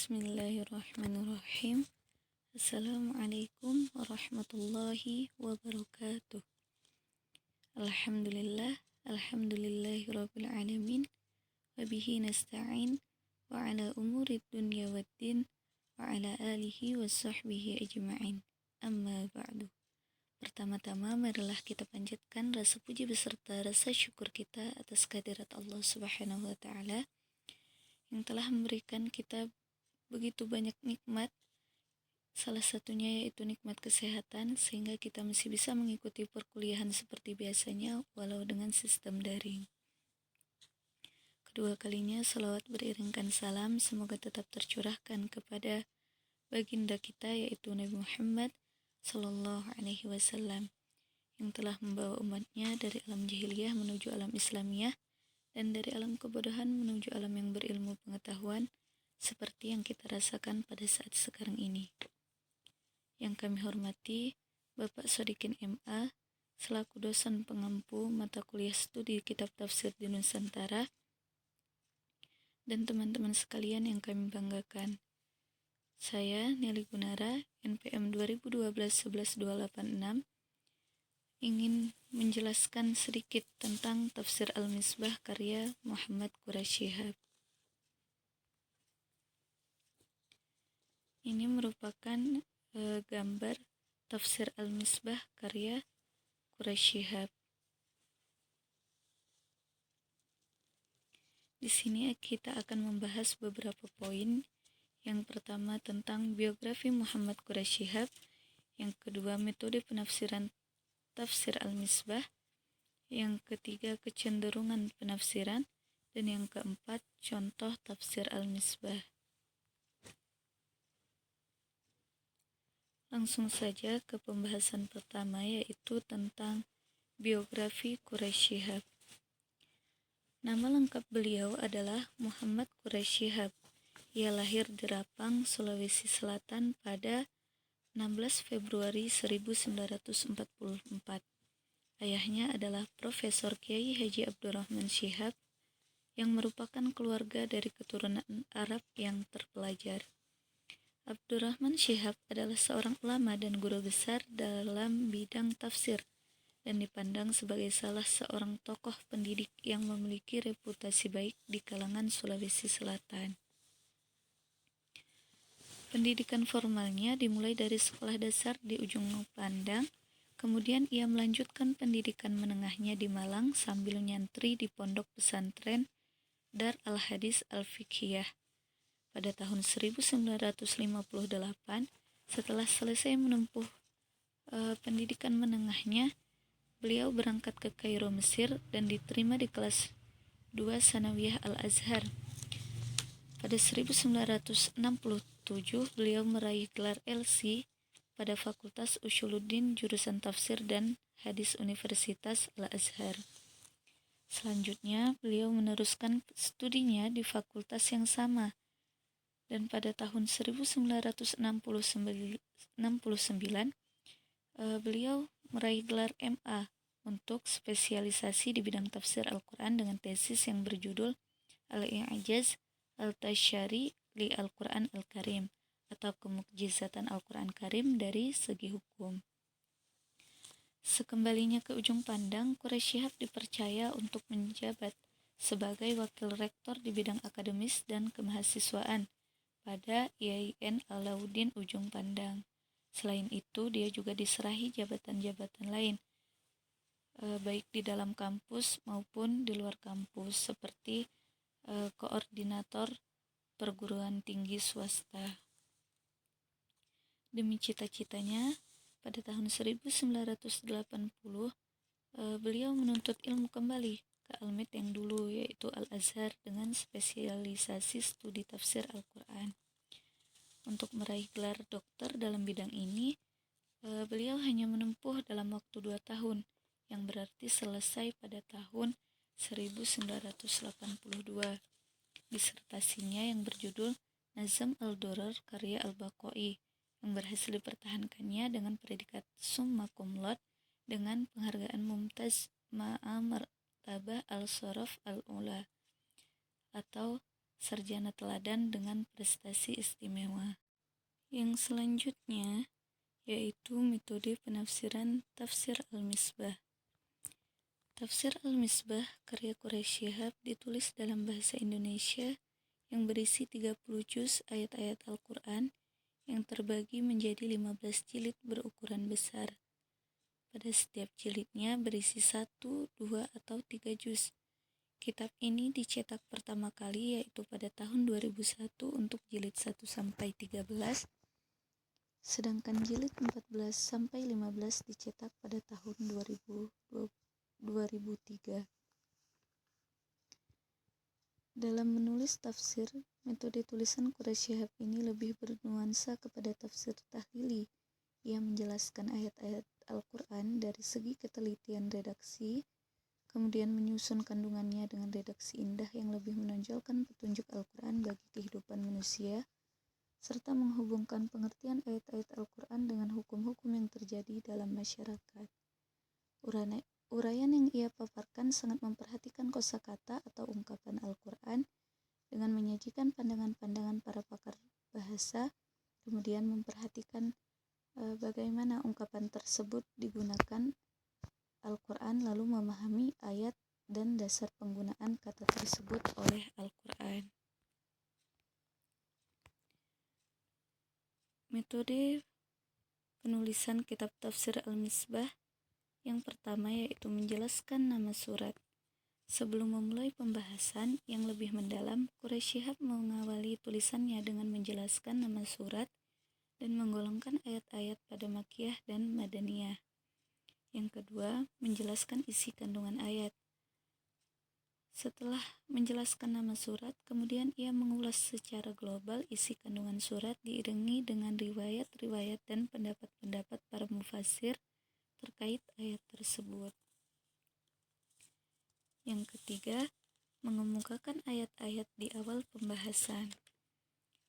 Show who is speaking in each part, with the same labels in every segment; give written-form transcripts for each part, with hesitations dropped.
Speaker 1: Bismillahirrahmanirrahim. Assalamualaikum warahmatullahi wabarakatuh. Alhamdulillahirabbil alamin. Wa bihi nasta'in wa ala umurid dunya waddin wa ala alihi wa sahbihi ajma'in. Amma ba'du. Pertama-tama marilah kita panjatkan rasa puji beserta rasa syukur kita atas kehadirat Allah Subhanahu wa taala yang telah memberikan kita begitu banyak nikmat, salah satunya yaitu nikmat kesehatan, sehingga kita masih bisa mengikuti perkuliahan seperti biasanya walau dengan sistem daring. Kedua kalinya salawat beriringkan salam semoga tetap tercurahkan kepada baginda kita yaitu Nabi Muhammad Sallallahu Alaihi Wasallam yang telah membawa umatnya dari alam jahiliyah menuju alam Islamiyah dan dari alam kebodohan menuju alam yang berilmu pengetahuan seperti yang kita rasakan pada saat sekarang ini. Yang kami hormati Bapak Sodikin MA selaku dosen pengampu mata kuliah studi kitab tafsir di Nusantara dan teman-teman sekalian yang kami banggakan. Saya Nelly Gunara, NPM 2012-11286, ingin menjelaskan sedikit tentang tafsir Al-Misbah karya Muhammad Quraisy Shihab. Ini merupakan gambar tafsir Al-Misbah karya Quraisy Shihab. Di sini kita akan membahas beberapa poin. Yang pertama tentang biografi Muhammad Quraisy Shihab, yang kedua metode penafsiran tafsir Al-Misbah, yang ketiga kecenderungan penafsiran, dan yang keempat contoh tafsir Al-Misbah. Langsung saja ke pembahasan pertama, yaitu tentang biografi Quraisy Shihab. Nama lengkap beliau adalah Muhammad Quraisy Shihab. Ia lahir di Rapang, Sulawesi Selatan pada 16 Februari 1944. Ayahnya adalah Profesor Kiai Haji Abdurrahman Shihab yang merupakan keluarga dari keturunan Arab yang terpelajar. Abdurrahman Shihab adalah seorang ulama dan guru besar dalam bidang tafsir dan dipandang sebagai salah seorang tokoh pendidik yang memiliki reputasi baik di kalangan Sulawesi Selatan. Pendidikan formalnya dimulai dari sekolah dasar di Ujung Pandang, kemudian ia melanjutkan pendidikan menengahnya di Malang sambil nyantri di pondok pesantren Dar Al-Hadis Al-Fiqhiyah. Pada tahun 1958, setelah selesai menempuh pendidikan menengahnya, beliau berangkat ke Kairo, Mesir dan diterima di kelas 2 Sanawiyah Al-Azhar. Pada 1967, beliau meraih gelar LC pada Fakultas Usuluddin jurusan Tafsir dan Hadis Universitas Al-Azhar. Selanjutnya, beliau meneruskan studinya di fakultas yang sama. Dan pada tahun 1969, beliau meraih gelar MA untuk spesialisasi di bidang tafsir Al-Quran dengan tesis yang berjudul Al-I'jaz Al-Tasyari li Al-Quran Al-Karim atau kemukjizatan Al-Quran Karim dari segi hukum. Sekembalinya ke Ujung Pandang, Quraisy Shihab dipercaya untuk menjabat sebagai wakil rektor di bidang akademis dan kemahasiswaan pada IAIN Alauddin Ujung Pandang. Selain itu, dia juga diserahi jabatan-jabatan lain, baik di dalam kampus maupun di luar kampus, seperti koordinator perguruan tinggi swasta. Demi cita-citanya, pada tahun 1980, beliau menuntut ilmu kembali ke Al-Med yang dulu, yaitu Al-Azhar dengan spesialisasi studi tafsir Al-Quran. Untuk meraih gelar doktor dalam bidang ini, beliau hanya menempuh dalam waktu 2 tahun, yang berarti selesai pada tahun 1982. Disertasinya yang berjudul Nazm Al-Durar karya Al-Baqai yang berhasil dipertahankannya dengan predikat summa cum laude dengan penghargaan Mumtaz Ma'a Martabah Al-Sharaf Al-Ula atau sarjana teladan dengan prestasi istimewa. Yang selanjutnya yaitu metode penafsiran Tafsir Al-Misbah. Tafsir Al-Misbah karya Quraisy Shihab ditulis dalam bahasa Indonesia yang berisi 30 juz ayat-ayat Al-Quran yang terbagi menjadi 15 jilid berukuran besar. Pada setiap jilidnya berisi 1, 2, atau 3 juz. Kitab ini dicetak pertama kali yaitu pada tahun 2001 untuk jilid 1 sampai 13, sedangkan jilid 14 sampai 15 dicetak pada tahun 2003. Dalam menulis tafsir, metode tulisan Quraisy Shihab ini lebih bernuansa kepada tafsir tahlili. Ia menjelaskan ayat-ayat Al-Quran dari segi ketelitian redaksi, kemudian menyusun kandungannya dengan redaksi indah yang lebih menonjolkan petunjuk Al-Quran bagi kehidupan manusia, serta menghubungkan pengertian ayat-ayat Al-Quran dengan hukum-hukum yang terjadi dalam masyarakat. Uraian yang ia paparkan sangat memperhatikan kosakata atau ungkapan Al-Quran dengan menyajikan pandangan-pandangan para pakar bahasa, kemudian memperhatikan bagaimana ungkapan tersebut digunakan Al-Quran, lalu memahami ayat dan dasar penggunaan kata tersebut oleh Al-Quran. Metode penulisan kitab Tafsir Al-Misbah yang pertama yaitu menjelaskan nama surat. Sebelum memulai pembahasan yang lebih mendalam, Quraisy Shihab mengawali tulisannya dengan menjelaskan nama surat dan menggolongkan ayat-ayat pada Makkiyah dan Madaniyah. Yang kedua, menjelaskan isi kandungan ayat. Setelah menjelaskan nama surat, kemudian ia mengulas secara global isi kandungan surat diiringi dengan riwayat-riwayat dan pendapat-pendapat para mufassir terkait ayat tersebut. Yang ketiga, mengemukakan ayat-ayat di awal pembahasan.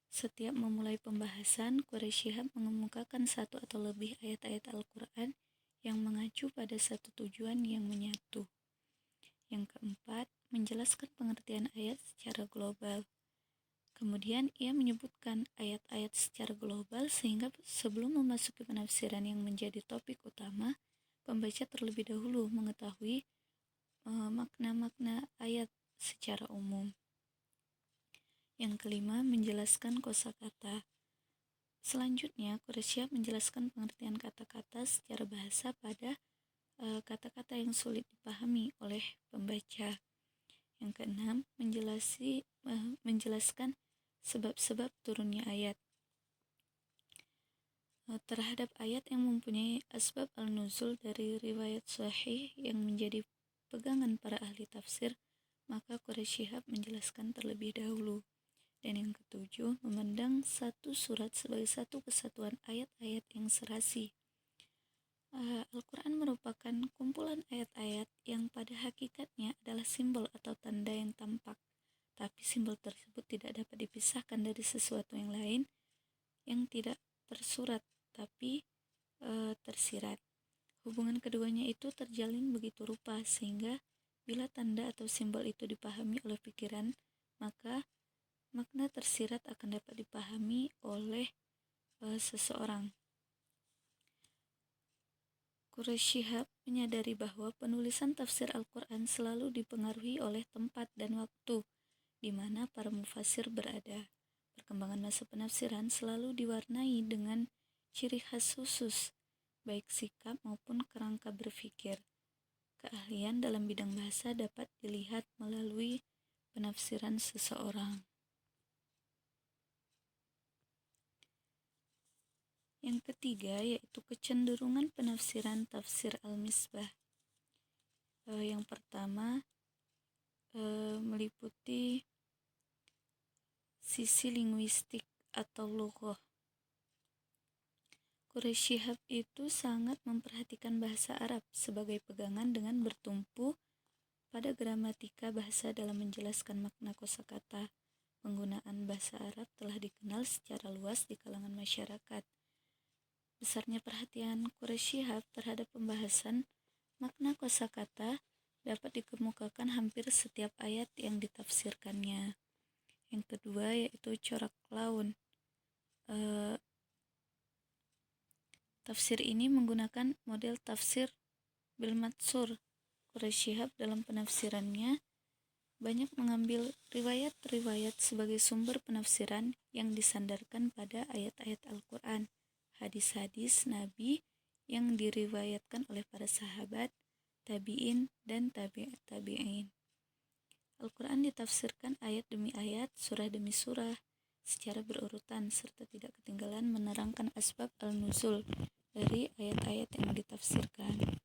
Speaker 1: Setiap memulai pembahasan, Quraisy Shihab mengemukakan satu atau lebih ayat-ayat Al-Quran yang mengacu pada satu tujuan yang menyatu. Yang keempat, menjelaskan pengertian ayat secara global. Kemudian ia menyebutkan ayat-ayat secara global sehingga sebelum memasuki penafsiran yang menjadi topik utama, pembaca terlebih dahulu mengetahui makna-makna ayat secara umum. Yang kelima, menjelaskan kosakata. Selanjutnya, Quraisy Shihab menjelaskan pengertian kata-kata secara bahasa pada kata-kata yang sulit dipahami oleh pembaca. Yang keenam, menjelaskan sebab-sebab turunnya ayat. Terhadap ayat yang mempunyai asbab al-nuzul dari riwayat sahih yang menjadi pegangan para ahli tafsir, maka Quraisy Shihab menjelaskan terlebih dahulu. Dan yang ketujuh, memandang satu surat sebagai satu kesatuan ayat-ayat yang serasi. Al-Quran merupakan kumpulan ayat-ayat yang pada hakikatnya adalah simbol atau tanda yang tampak, tapi simbol tersebut tidak dapat dipisahkan dari sesuatu yang lain yang tidak tersurat tapi tersirat. Hubungan keduanya itu terjalin begitu rupa sehingga bila tanda atau simbol itu dipahami oleh pikiran, maka makna tersirat akan dapat dipahami oleh seseorang. Quraisy Shihab menyadari bahwa penulisan tafsir Al-Quran selalu dipengaruhi oleh tempat dan waktu di mana para mufassir berada. Perkembangan masa penafsiran selalu diwarnai dengan ciri khas khusus, baik sikap maupun kerangka berpikir. Keahlian dalam bidang bahasa dapat dilihat melalui penafsiran seseorang. Yang ketiga yaitu kecenderungan penafsiran Tafsir Al-Misbah. Yang pertama meliputi sisi linguistik atau lughah. Quraisy Shihab itu sangat memperhatikan bahasa Arab sebagai pegangan dengan bertumpu pada gramatika bahasa dalam menjelaskan makna kosakata. Penggunaan bahasa Arab telah dikenal secara luas di kalangan masyarakat. Besarnya perhatian Quraisy Shihab terhadap pembahasan makna kosakata dapat dikemukakan hampir setiap ayat yang ditafsirkannya. Yang kedua yaitu corak laun. Tafsir ini menggunakan model tafsir bil matsur. Quraisy Shihab dalam penafsirannya banyak mengambil riwayat-riwayat sebagai sumber penafsiran yang disandarkan pada ayat-ayat Al-Quran, hadis-hadis Nabi yang diriwayatkan oleh para sahabat, tabi'in, dan tabi'in. Al-Quran ditafsirkan ayat demi ayat, surah demi surah, secara berurutan, serta tidak ketinggalan menerangkan asbab al-nuzul dari ayat-ayat yang ditafsirkan.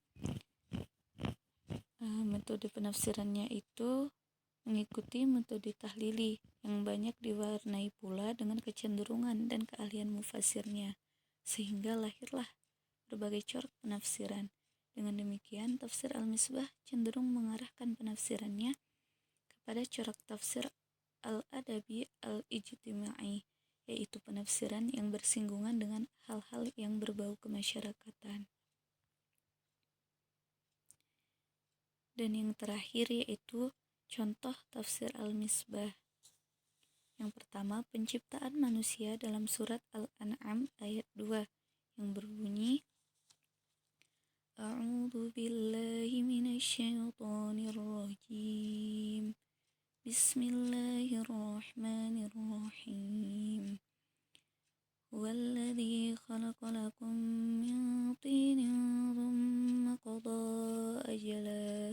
Speaker 1: Metode penafsirannya itu mengikuti metode tahlili yang banyak diwarnai pula dengan kecenderungan dan keahlian mufasirnya, sehingga lahirlah berbagai corak penafsiran. Dengan demikian, tafsir Al-Misbah cenderung mengarahkan penafsirannya kepada corak tafsir al-adabi al-ijtimai, yaitu penafsiran yang bersinggungan dengan hal-hal yang berbau kemasyarakatan. Dan yang terakhir yaitu contoh tafsir Al-Misbah. Yang pertama, penciptaan manusia dalam surat Al-An'am ayat 2 yang berbunyi A'udzu billahi minasyaitonir rajim. Bismillahirrahmanirrahim. Huwallazi khalaqa lakum min tinin thumma qada ajala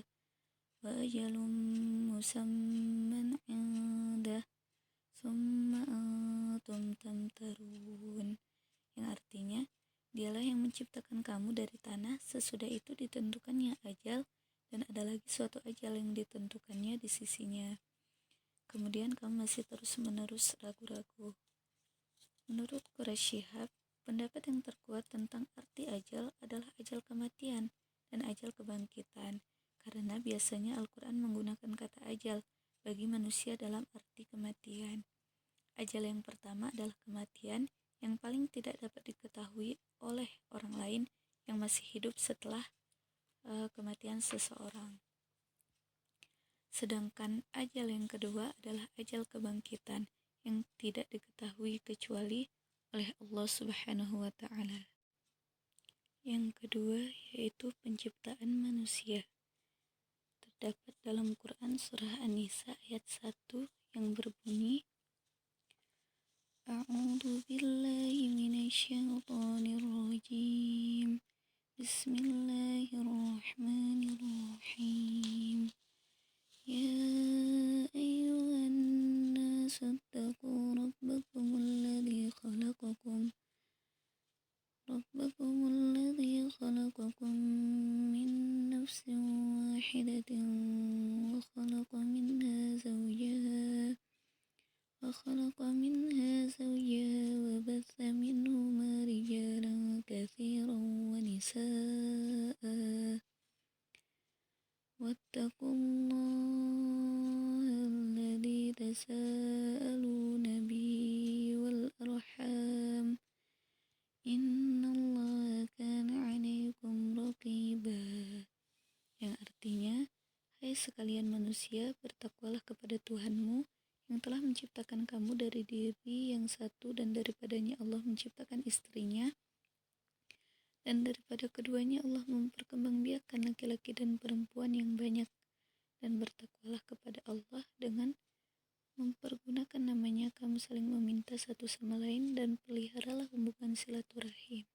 Speaker 1: wa ajalun musamman 'indah thumma antum tamtarun, yang artinya dialah yang menciptakan kamu dari tanah, sesudah itu ditentukannya ajal dan ada lagi suatu ajal yang ditentukannya di sisinya, kemudian kamu masih terus-menerus ragu-ragu. Menurut Quraisy Shihab, pendapat yang terkuat tentang arti ajal adalah ajal kematian dan ajal kebangkitan, karena biasanya Al-Quran menggunakan kata ajal bagi manusia dalam arti kematian. Ajal yang pertama adalah kematian yang paling tidak dapat diketahui oleh orang lain yang masih hidup setelah kematian seseorang. Sedangkan ajal yang kedua adalah ajal kebangkitan yang tidak diketahui kecuali oleh Allah Subhanahu wa Ta'ala. Yang kedua yaitu penciptaan manusia. Terdapat dalam Quran surah An-Nisa ayat 1 yang berbunyi A'udzu billahi minasyaitonir rajim. Bismillahirrahmanirrahim. Ya ayyuhan nasu ittaqu rabbakum alladzi khalaqakum min nafsin wahidatin wa khalaqa minha zawjaha wa batha minhuma rijalan katsiran wa nisaa'a wattaqullaha alladzi tasaaluna bihi wal arham innallaha kana 'alaikum raqiba, yang artinya, hai sekalian manusia, bertakwalah kepada Tuhanmu yang telah menciptakan kamu dari diri yang satu dan daripadanya Allah menciptakan istrinya, dan daripada keduanya Allah memperkembangbiakkan laki-laki dan perempuan yang banyak, dan bertakwalah kepada Allah dengan mempergunakan namanya kamu saling meminta satu sama lain dan peliharalah hubungan silaturahim.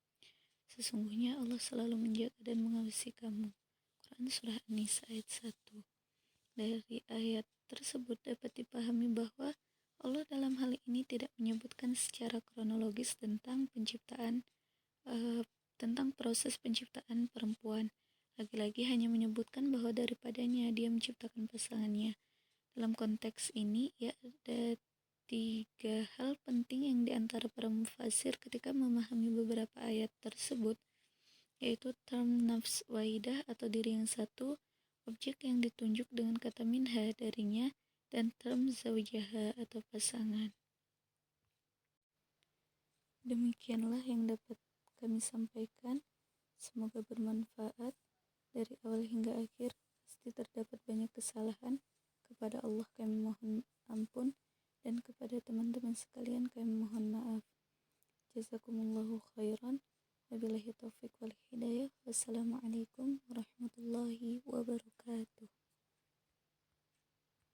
Speaker 1: Sesungguhnya Allah selalu menjaga dan mengawasi kamu. Quran Surah An-Nisa ayat 1. Dari ayat tersebut dapat dipahami bahwa Allah dalam hal ini tidak menyebutkan secara kronologis tentang proses penciptaan perempuan. Lagi-lagi hanya menyebutkan bahwa daripadanya dia menciptakan pasangannya. Dalam konteks ini, ada 3 hal penting yang diantara para mufasir ketika memahami beberapa ayat tersebut, yaitu term nafs wahidah atau diri yang satu, objek yang ditunjuk dengan kata minha darinya, dan term zawjaha atau pasangan. Demikianlah yang dapat kami sampaikan. Semoga bermanfaat. Dari awal hingga akhir pasti terdapat banyak kesalahan. Kepada Allah kami mohon ampun. dan kepada teman-teman sekalian kami mohon maaf. Jazakumullahu khairan. Wabillahi taufiq wal hidayah. Wassalamualaikum warahmatullahi wabarakatuh.